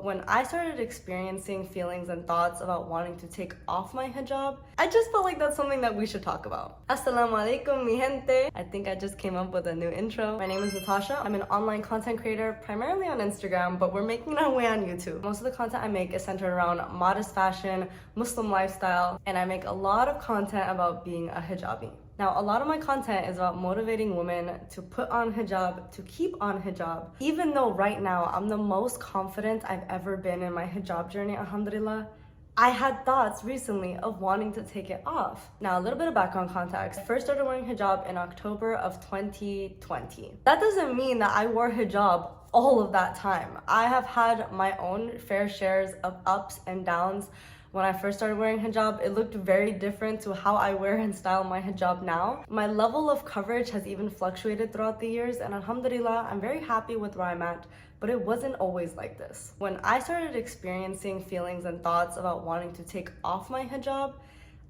When I started experiencing feelings and thoughts about wanting to take off my hijab, I just felt like that's something that we should talk about. Assalamu alaikum, mi gente. I think I just came up with a new intro. My name is Natasha. I'm an online content creator, primarily on Instagram, but we're making our way on YouTube. Most of the content I make is centered around modest fashion, Muslim lifestyle, and I make a lot of content about being a hijabi. Now, a lot of my content is about motivating women to put on hijab, to keep on hijab. Even though right now I'm the most confident I've ever been in my hijab journey, alhamdulillah, I had thoughts recently of wanting to take it off. Now, a little bit of background context. I first started wearing hijab in October of 2020. That doesn't mean that I wore hijab all of that time. I have had my own fair shares of ups and downs. When I first started wearing hijab, it looked very different to how I wear and style my hijab now. My level of coverage has even fluctuated throughout the years, and alhamdulillah, I'm very happy with where I'm at, but it wasn't always like this. When I started experiencing feelings and thoughts about wanting to take off my hijab,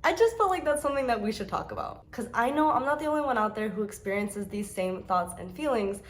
I just felt like that's something that we should talk about. Because I know I'm not the only one out there who experiences these same thoughts and feelings,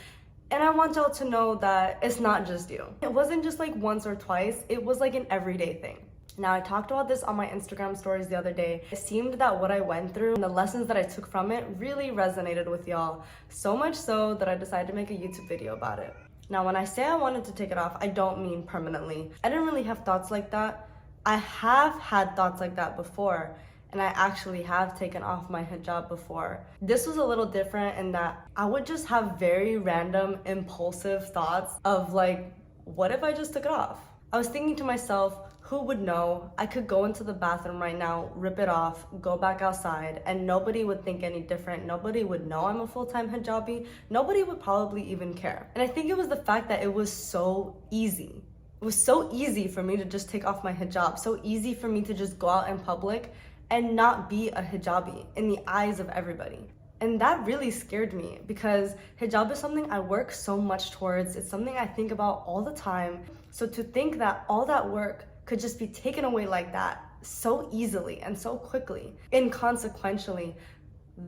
and I want y'all to know that it's not just you. It wasn't just like once or twice, it was like an everyday thing. Now, I talked about this on my Instagram stories the other day. It seemed that what I went through and the lessons that I took from it really resonated with y'all. So much so that I decided to make a YouTube video about it. Now, when I say I wanted to take it off, I don't mean permanently. I didn't really have thoughts like that. I have had thoughts like that before, and I actually have taken off my hijab before. This was a little different in that I would just have very random, impulsive thoughts of like, what if I just took it off? I was thinking to myself, who would know? I could go into the bathroom right now, rip it off, go back outside, and nobody would think any different. Nobody would know I'm a full-time hijabi. Nobody would probably even care. And I think it was the fact that it was so easy. It was so easy for me to just take off my hijab, so easy for me to just go out in public and not be a hijabi in the eyes of everybody. And that really scared me because hijab is something I work so much towards. It's something I think about all the time. So to think that all that work could just be taken away like that so easily and so quickly, inconsequentially,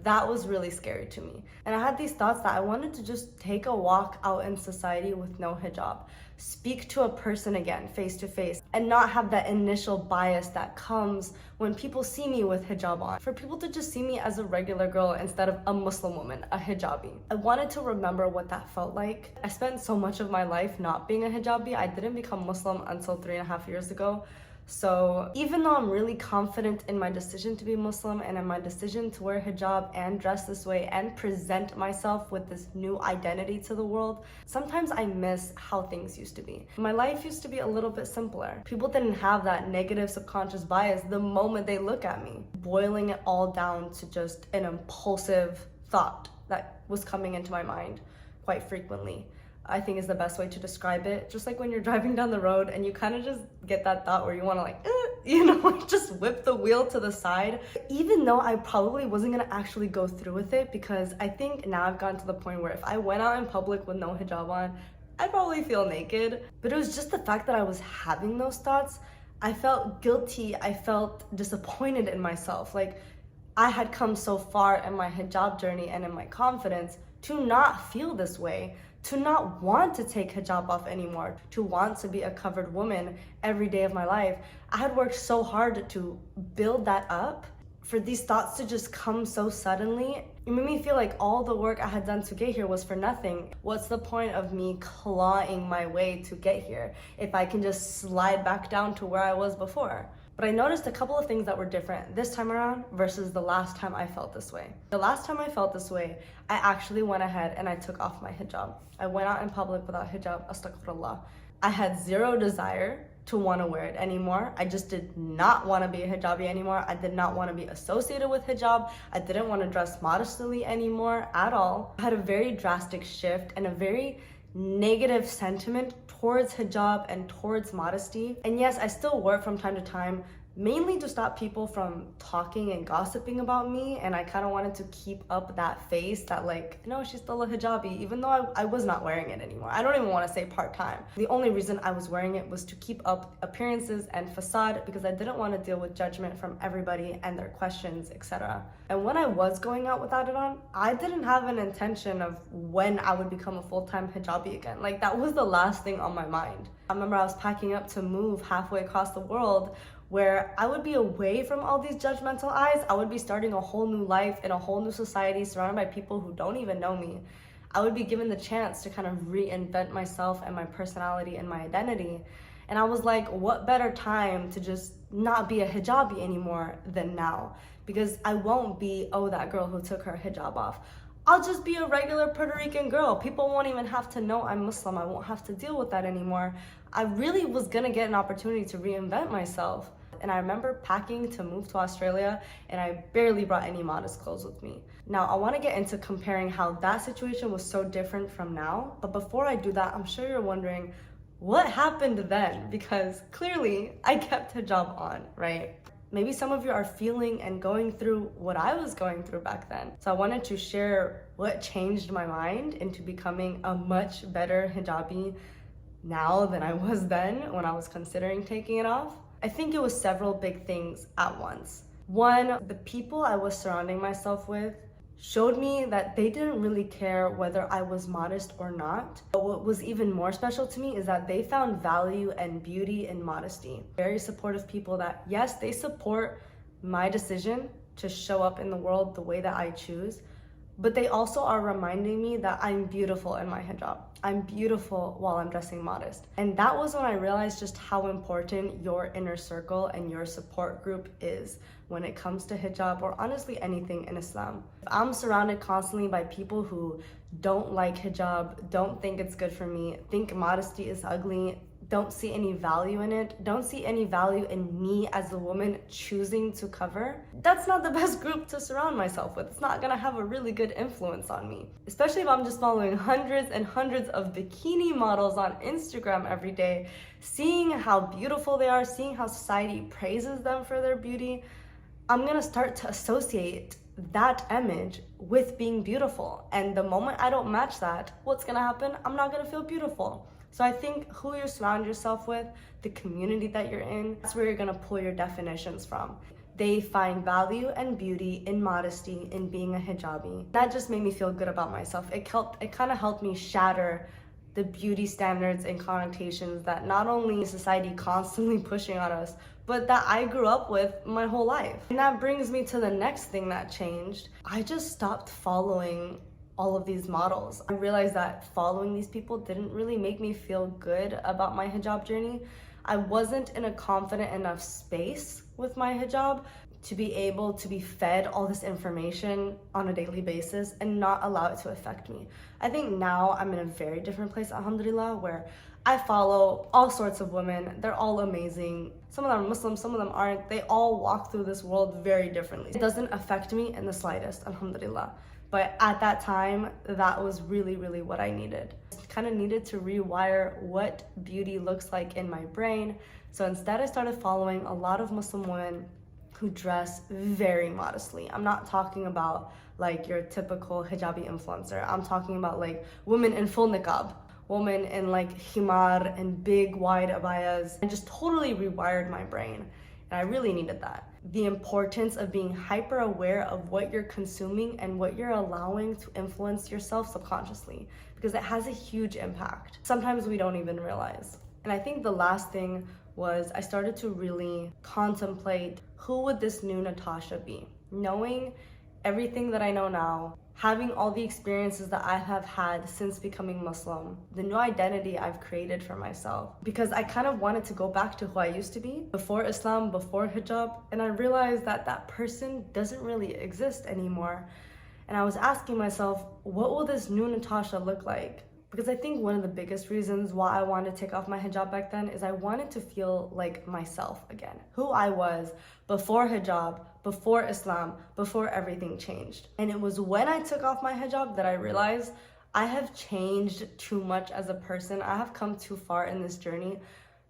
that was really scary to me. And I had these thoughts that I wanted to just take a walk out in society with no hijab, speak to a person again face to face, and not have that initial bias that comes when people see me with hijab on. For people to just see me as a regular girl instead of a Muslim woman, a hijabi. I wanted to remember what that felt like. I spent so much of my life not being a hijabi. I didn't become Muslim until 3.5 years ago. So even though I'm really confident in my decision to be Muslim and in my decision to wear hijab and dress this way and present myself with this new identity to the world, sometimes I miss how things used to be. My life used to be a little bit simpler. People didn't have that negative subconscious bias the moment they look at me. Boiling it all down to just an impulsive thought that was coming into my mind quite frequently, I think is the best way to describe it. Just like when you're driving down the road and you kind of just get that thought where you want to like, just whip the wheel to the side. Even though I probably wasn't gonna actually go through with it, because I think now I've gotten to the point where if I went out in public with no hijab on, I'd probably feel naked. But it was just the fact that I was having those thoughts. I felt guilty, I felt disappointed in myself. Like I had come so far in my hijab journey and in my confidence to not feel this way, to not want to take hijab off anymore, to want to be a covered woman every day of my life. I had worked so hard to build that up. For these thoughts to just come so suddenly, it made me feel like all the work I had done to get here was for nothing. What's the point of me clawing my way to get here if I can just slide back down to where I was before? But I noticed a couple of things that were different this time around versus the last time I felt this way. The last time I felt this way, I actually went ahead and I took off my hijab. I went out in public without hijab, astaghfirullah. I had zero desire to want to wear it anymore. I just did not want to be a hijabi anymore. I did not want to be associated with hijab. I didn't want to dress modestly anymore at all. I had a very drastic shift and a very negative sentiment towards hijab and towards modesty. And yes, I still wore it from time to time, mainly to stop people from talking and gossiping about me. And I kind of wanted to keep up that face that like, no, she's still a hijabi, even though I was not wearing it anymore. I don't even want to say part-time. The only reason I was wearing it was to keep up appearances and facade, because I didn't want to deal with judgment from everybody and their questions, etc. And when I was going out without it on, I didn't have an intention of when I would become a full-time hijabi again. Like, that was the last thing on my mind. I remember I was packing up to move halfway across the world, where I would be away from all these judgmental eyes. I would be starting a whole new life in a whole new society, surrounded by people who don't even know me. I would be given the chance to kind of reinvent myself and my personality and my identity. And I was like, what better time to just not be a hijabi anymore than now? Because I won't be, oh, that girl who took her hijab off. I'll just be a regular Puerto Rican girl. People won't even have to know I'm Muslim. I won't have to deal with that anymore. I really was gonna get an opportunity to reinvent myself. And I remember packing to move to Australia, and I barely brought any modest clothes with me. Now, I want to get into comparing how that situation was so different from now. But before I do that, I'm sure you're wondering, what happened then? Because clearly, I kept hijab on, right? Maybe some of you are feeling and going through what I was going through back then. So I wanted to share what changed my mind into becoming a much better hijabi now than I was then when I was considering taking it off. I think it was several big things at once. One, the people I was surrounding myself with showed me that they didn't really care whether I was modest or not. But what was even more special to me is that they found value and beauty in modesty. Very supportive people that, yes, they support my decision to show up in the world the way that I choose, but they also are reminding me that I'm beautiful in my hijab. I'm beautiful while I'm dressing modest. And that was when I realized just how important your inner circle and your support group is when it comes to hijab, or honestly anything in Islam. If I'm surrounded constantly by people who don't like hijab, don't think it's good for me, think modesty is ugly, don't see any value in it, don't see any value in me as a woman choosing to cover, that's not the best group to surround myself with. It's not gonna have a really good influence on me. Especially if I'm just following hundreds and hundreds of bikini models on Instagram every day, seeing how beautiful they are, seeing how society praises them for their beauty. I'm gonna start to associate that image with being beautiful. And the moment I don't match that, what's gonna happen? I'm not gonna feel beautiful. So I think who you surround yourself with, the community that you're in, that's where you're gonna pull your definitions from. They find value and beauty in modesty, in being a hijabi. That just made me feel good about myself. It kind of helped me shatter the beauty standards and connotations that not only is society constantly pushing on us, but that I grew up with my whole life. And that brings me to the next thing that changed. I just stopped following all of these models. I realized that following these people didn't really make me feel good about my hijab journey. I wasn't in a confident enough space with my hijab to be able to be fed all this information on a daily basis and not allow it to affect me. I think now I'm in a very different place, alhamdulillah, where I follow all sorts of women. They're all amazing. Some of them are Muslim, some of them aren't. They all walk through this world very differently. It doesn't affect me in the slightest, alhamdulillah. But at that time, that was really, really what I needed. I kind of needed to rewire what beauty looks like in my brain. So instead, I started following a lot of Muslim women who dress very modestly. I'm not talking about like your typical hijabi influencer. I'm talking about like women in full niqab, women in like himar and big wide abayas, and just totally rewired my brain. And I really needed that. The importance of being hyper aware of what you're consuming and what you're allowing to influence yourself subconsciously, because it has a huge impact. Sometimes we don't even realize. And I think the last thing was I started to really contemplate, who would this new Natasha be? Knowing everything that I know now, having all the experiences that I have had since becoming Muslim, the new identity I've created for myself, because I kind of wanted to go back to who I used to be before Islam, before hijab, and I realized that that person doesn't really exist anymore. And I was asking myself, what will this new Natasha look like? Because I think one of the biggest reasons why I wanted to take off my hijab back then is I wanted to feel like myself again. Who I was before hijab, before Islam, before everything changed. And it was when I took off my hijab that I realized I have changed too much as a person. I have come too far in this journey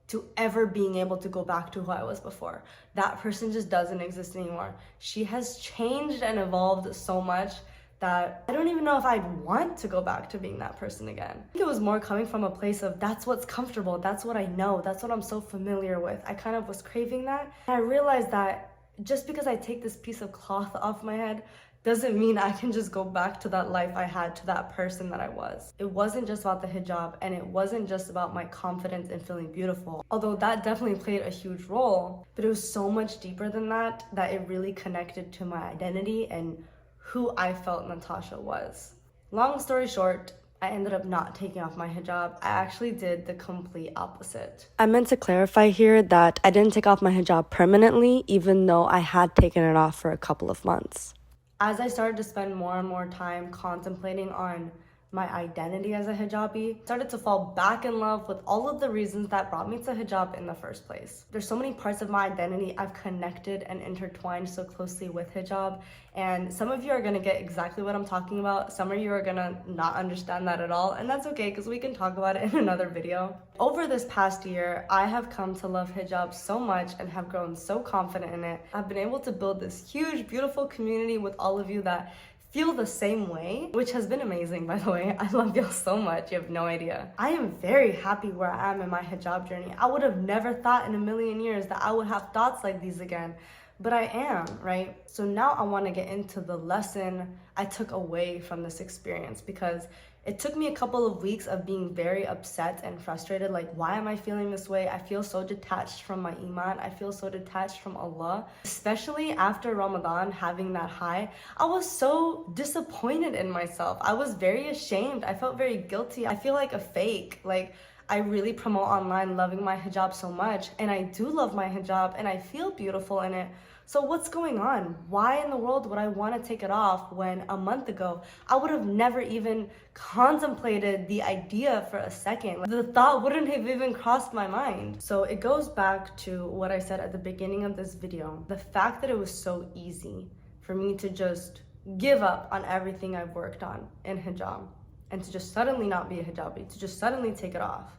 to ever being able to go back to who I was before. That person just doesn't exist anymore. She has changed and evolved so much that I don't even know if I'd want to go back to being that person again. I think it was more coming from a place of that's what's comfortable, that's what I know, that's what I'm so familiar with. I kind of was craving that. And I realized that just because I take this piece of cloth off my head doesn't mean I can just go back to that life I had, to that person that I was. It wasn't just about the hijab, and it wasn't just about my confidence and feeling beautiful, although that definitely played a huge role, but it was so much deeper than that, that it really connected to my identity and who I felt Natasha was. Long story short, I ended up not taking off my hijab. I actually did the complete opposite. I meant to clarify here that I didn't take off my hijab permanently, even though I had taken it off for a couple of months. As I started to spend more and more time contemplating on my identity as a hijabi, I started to fall back in love with all of the reasons that brought me to hijab in the first place. There's so many parts of my identity I've connected and intertwined so closely with hijab, and some of you are gonna get exactly what I'm talking about. Some of you are gonna not understand that at all, and that's okay because we can talk about it in another video. Over this past year, I have come to love hijab so much and have grown so confident in it. I've been able to build this huge, beautiful community with all of you that feel the same way, which has been amazing, by the way. I love y'all so much, you have no idea. I am very happy where I am in my hijab journey. I would have never thought in a million years that I would have thoughts like these again, but I am, right? So now I want to get into the lesson I took away from this experience, because it took me a couple of weeks of being very upset and frustrated. Like, why am I feeling this way? I feel so detached from my iman. I feel so detached from Allah. Especially after Ramadan, having that high, I was so disappointed in myself. I was very ashamed. I felt very guilty. I feel like a fake. Like, I really promote online loving my hijab so much, and I do love my hijab, and I feel beautiful in it. So what's going on? Why in the world would I want to take it off when a month ago I would have never even contemplated the idea for a second? Like, the thought wouldn't have even crossed my mind. So it goes back to what I said at the beginning of this video. The fact that it was so easy for me to just give up on everything I've worked on in hijab and to just suddenly not be a hijabi, to just suddenly take it off,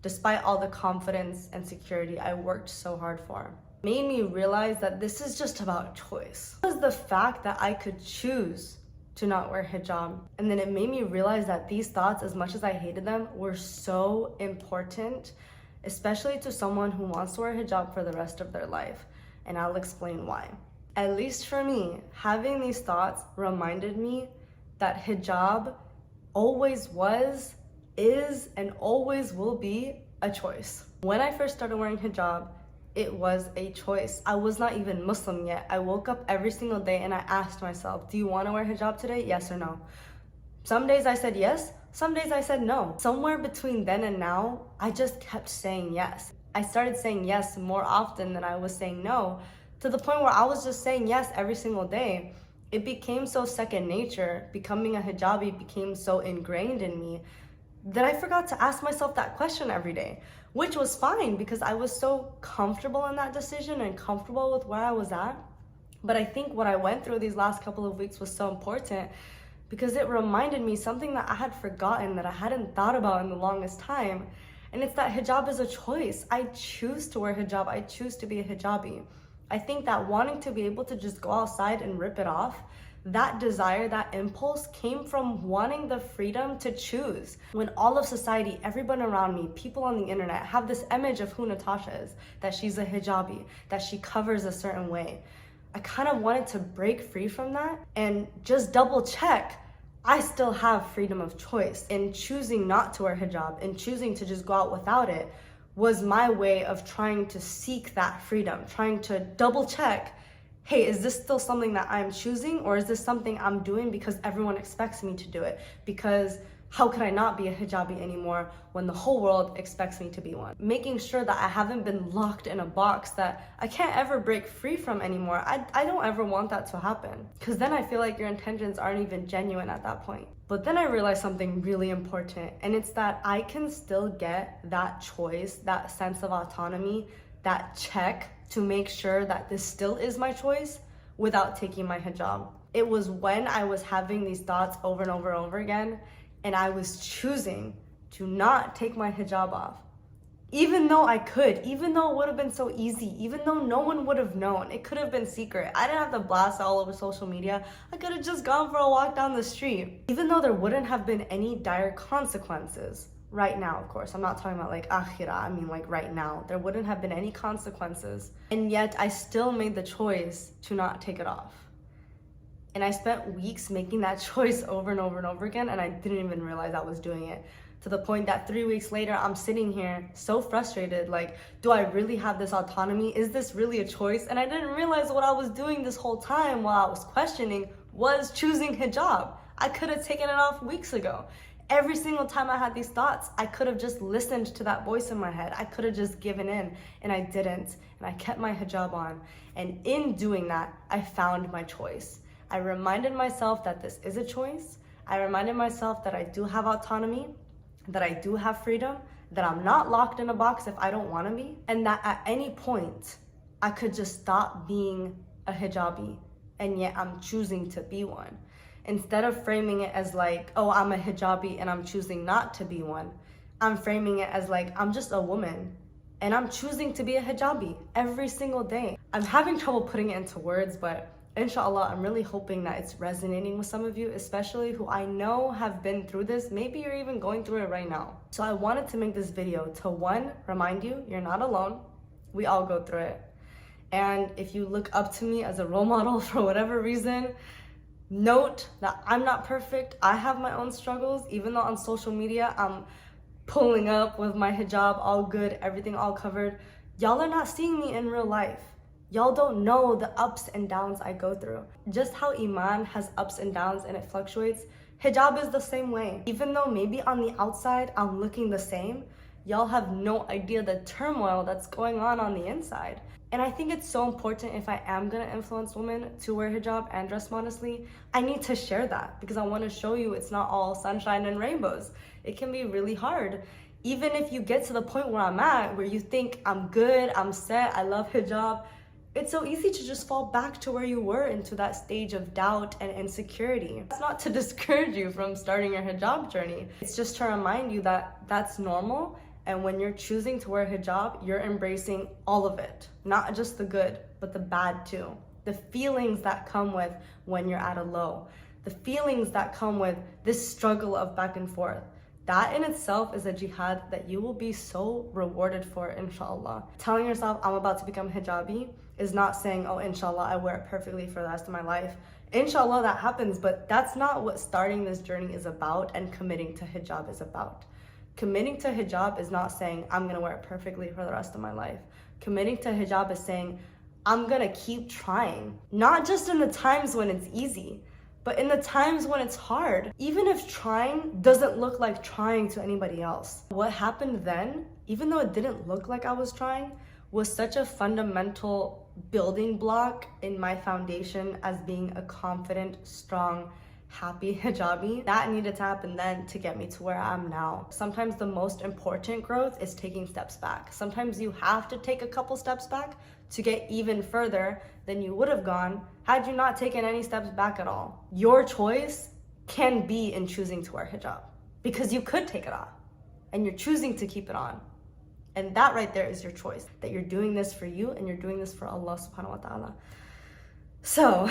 despite all the confidence and security I worked so hard for, made me realize that this is just about choice. It was the fact that I could choose to not wear hijab. And then it made me realize that these thoughts, as much as I hated them, were so important, especially to someone who wants to wear hijab for the rest of their life. And I'll explain why. At least for me, having these thoughts reminded me that hijab always was, is, and always will be a choice. When I first started wearing hijab, it was a choice. I was not even Muslim yet. I woke up every single day and I asked myself, do you want to wear hijab today? Yes or no? Some days I said yes, some days I said no. Somewhere between then and now, I just kept saying yes. I started saying yes more often than I was saying no, to the point where I was just saying yes every single day. It became so second nature. Becoming a hijabi became so ingrained in me that I forgot to ask myself that question every day, which was fine because I was so comfortable in that decision and comfortable with where I was at. But I think what I went through these last couple of weeks was so important because it reminded me something that I had forgotten, that I hadn't thought about in the longest time. And it's that hijab is a choice. I choose to wear hijab. I choose to be a hijabi. I think that wanting to be able to just go outside and rip it off, that desire, that impulse came from wanting the freedom to choose. When all of society, everyone around me, people on the internet have this image of who Natasha is, that she's a hijabi, that she covers a certain way. I kind of wanted to break free from that and just double check. I still have freedom of choice. In choosing not to wear hijab and choosing to just go out without it was my way of trying to seek that freedom, trying to double check, hey, is this still something that I'm choosing, or is this something I'm doing because everyone expects me to do it? Because how could I not be a hijabi anymore when the whole world expects me to be one? Making sure that I haven't been locked in a box that I can't ever break free from anymore. I don't ever want that to happen, because then I feel like your intentions aren't even genuine at that point. But then I realized something really important, and it's that I can still get that choice, that sense of autonomy, that check to make sure that this still is my choice without taking my hijab. It was when I was having these thoughts over and over and over again, and I was choosing to not take my hijab off. Even though I could, even though it would have been so easy, even though no one would have known, it could have been secret. I didn't have to blast all over social media. I could have just gone for a walk down the street. Even though there wouldn't have been any dire consequences. Right now, of course, I'm not talking about like akhirah, I mean like right now. There wouldn't have been any consequences. And yet I still made the choice to not take it off. And I spent weeks making that choice over and over and over again, and I didn't even realize I was doing it. To the point that 3 weeks later, I'm sitting here so frustrated, like, do I really have this autonomy? Is this really a choice? And I didn't realize what I was doing this whole time while I was questioning was choosing hijab. I could have taken it off weeks ago. Every single time I had these thoughts, I could have just listened to that voice in my head. I could have just given in, and I didn't. And I kept my hijab on. And in doing that, I found my choice. I reminded myself that this is a choice. I reminded myself that I do have autonomy, that I do have freedom, that I'm not locked in a box if I don't want to be, and that at any point, I could just stop being a hijabi, and yet I'm choosing to be one. Instead of framing it as like, oh, I'm a hijabi and I'm choosing not to be one, I'm framing it as like, I'm just a woman and I'm choosing to be a hijabi every single day. I'm having trouble putting it into words, but inshallah, I'm really hoping that it's resonating with some of you, especially who I know have been through this. Maybe you're even going through it right now. So I wanted to make this video to, one, remind you, you're not alone. We all go through it. And if you look up to me as a role model for whatever reason, note that I'm not perfect. I have my own struggles. Even though on social media, I'm pulling up with my hijab, all good, everything all covered. Y'all are not seeing me in real life. Y'all don't know the ups and downs I go through. Just how Iman has ups and downs and it fluctuates, hijab is the same way. Even though maybe on the outside I'm looking the same, y'all have no idea the turmoil that's going on the inside. And I think it's so important, if I am gonna influence women to wear hijab and dress modestly, I need to share that because I wanna show you it's not all sunshine and rainbows. It can be really hard. Even if you get to the point where I'm at, where you think I'm good, I'm set, I love hijab, it's so easy to just fall back to where you were, into that stage of doubt and insecurity. It's not to discourage you from starting your hijab journey. It's just to remind you that that's normal, and when you're choosing to wear hijab, you're embracing all of it. Not just the good, but the bad too. The feelings that come with when you're at a low. The feelings that come with this struggle of back and forth. That in itself is a jihad that you will be so rewarded for, inshallah. Telling yourself, I'm about to become hijabi, is not saying, oh, inshallah, I wear it perfectly for the rest of my life. Inshallah, that happens, but that's not what starting this journey is about and committing to hijab is about. Committing to hijab is not saying, I'm gonna wear it perfectly for the rest of my life. Committing to hijab is saying, I'm gonna keep trying. Not just in the times when it's easy, but in the times when it's hard. Even if trying doesn't look like trying to anybody else. What happened then, even though it didn't look like I was trying, was such a fundamental building block in my foundation as being a confident, strong, happy hijabi. That needed to happen then to get me to where I am now. Sometimes the most important growth is taking steps back. Sometimes you have to take a couple steps back to get even further than you would have gone had you not taken any steps back at all. Your choice can be in choosing to wear hijab, because you could take it off and you're choosing to keep it on. And that right there is your choice, that you're doing this for you and you're doing this for Allah subhanahu wa ta'ala. So,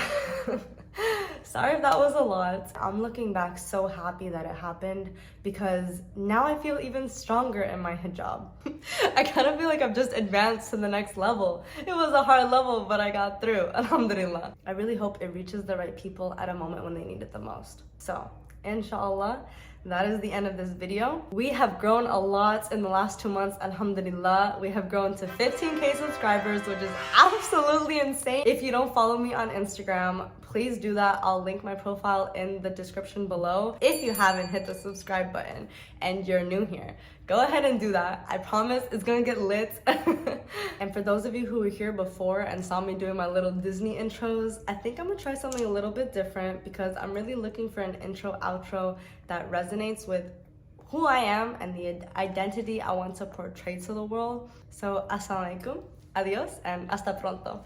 sorry if that was a lot. I'm looking back so happy that it happened, because now I feel even stronger in my hijab. I kind of feel like I've just advanced to the next level. It was a hard level, but I got through, alhamdulillah. I really hope it reaches the right people at a moment when they need it the most. So, inshallah, that is the end of this video. We have grown a lot in the last 2 months, alhamdulillah. We have grown to 15K subscribers, which is absolutely insane. If you don't follow me on Instagram, please do that. I'll link my profile in the description below. If you haven't hit the subscribe button and you're new here, go ahead and do that. I promise it's gonna get lit. And for those of you who were here before and saw me doing my little Disney intros, I think I'm gonna try something a little bit different, because I'm really looking for an intro outro that resonates with who I am and the identity I want to portray to the world. So, assalamu alaikum, adios, and hasta pronto.